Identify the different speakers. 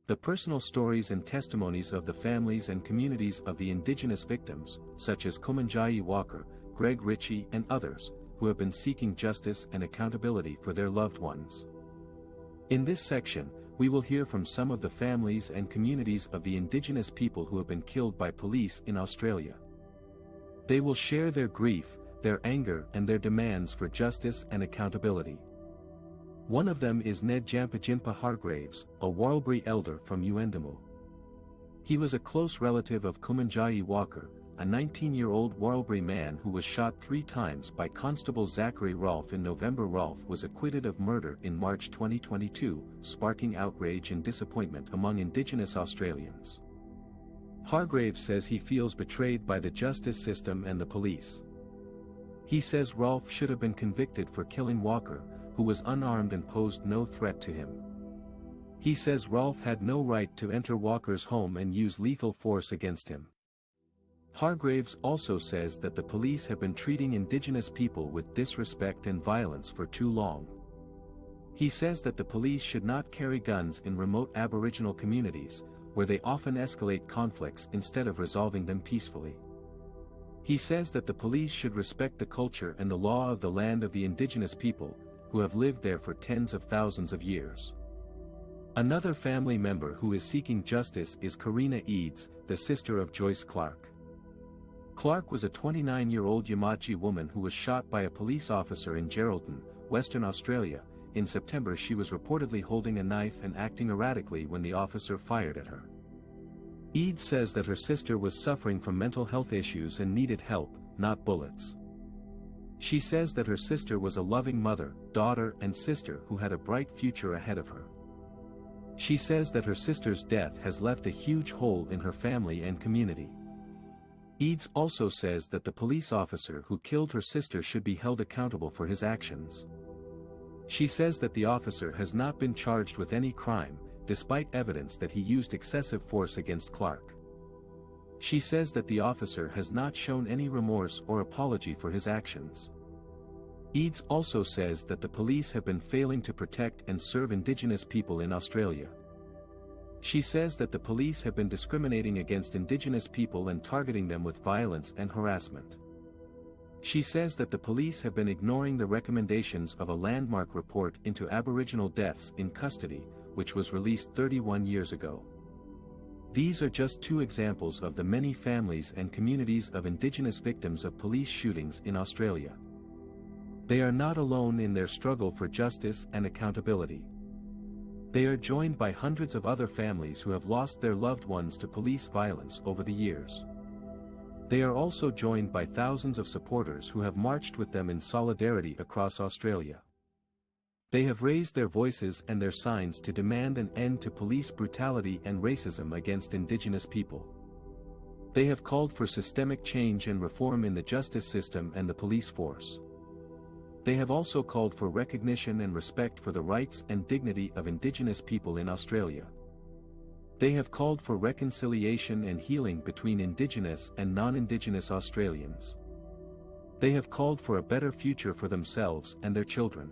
Speaker 1: The personal stories and testimonies of the families and communities of the Indigenous victims, such as Kumanjayi Walker, Greg Ritchie and others, who have been seeking justice and accountability for their loved ones. In this section, we will hear from some of the families and communities of the Indigenous people who have been killed by police in Australia. They will share their grief, their anger and their demands for justice and accountability. One of them is Ned Jampajinpa Hargraves, a Warlbury elder from Uendamu. He was a close relative of Kumanjayi Walker, a 19-year-old Warlbury man who was shot 3 times by Constable Zachary Rolfe in November. Rolfe was acquitted of murder in March 2022, sparking outrage and disappointment among Indigenous Australians. Hargraves says he feels betrayed by the justice system and the police. He says Rolfe should have been convicted for killing Walker, who was unarmed and posed no threat to him. He says Rolfe had no right to enter Walker's home and use lethal force against him. Hargraves also says that the police have been treating Indigenous people with disrespect and violence for too long. He says that the police should not carry guns in remote Aboriginal communities, where they often escalate conflicts instead of resolving them peacefully. He says that the police should respect the culture and the law of the land of the Indigenous people, who have lived there for tens of thousands of years. Another family member who is seeking justice is Karina Eads, the sister of Joyce Clark. Clark was a 29-year-old Yamatji woman who was shot by a police officer in Geraldton, Western Australia. In September she was reportedly holding a knife and acting erratically when the officer fired at her. Eads says that her sister was suffering from mental health issues and needed help, not bullets. She says that her sister was a loving mother, daughter and sister who had a bright future ahead of her. She says that her sister's death has left a huge hole in her family and community. Eads also says that the police officer who killed her sister should be held accountable for his actions. She says that the officer has not been charged with any crime, despite evidence that he used excessive force against Clark. She says that the officer has not shown any remorse or apology for his actions. Eads also says that the police have been failing to protect and serve Indigenous people in Australia. She says that the police have been discriminating against Indigenous people and targeting them with violence and harassment. She says that the police have been ignoring the recommendations of a landmark report into Aboriginal deaths in custody, which was released 31 years ago. These are just 2 examples of the many families and communities of Indigenous victims of police shootings in Australia. They are not alone in their struggle for justice and accountability. They are joined by hundreds of other families who have lost their loved ones to police violence over the years. They are also joined by thousands of supporters who have marched with them in solidarity across Australia. They have raised their voices and their signs to demand an end to police brutality and racism against Indigenous people. They have called for systemic change and reform in the justice system and the police force. They have also called for recognition and respect for the rights and dignity of Indigenous people in Australia. They have called for reconciliation and healing between Indigenous and non-Indigenous Australians. They have called for a better future for themselves and their children.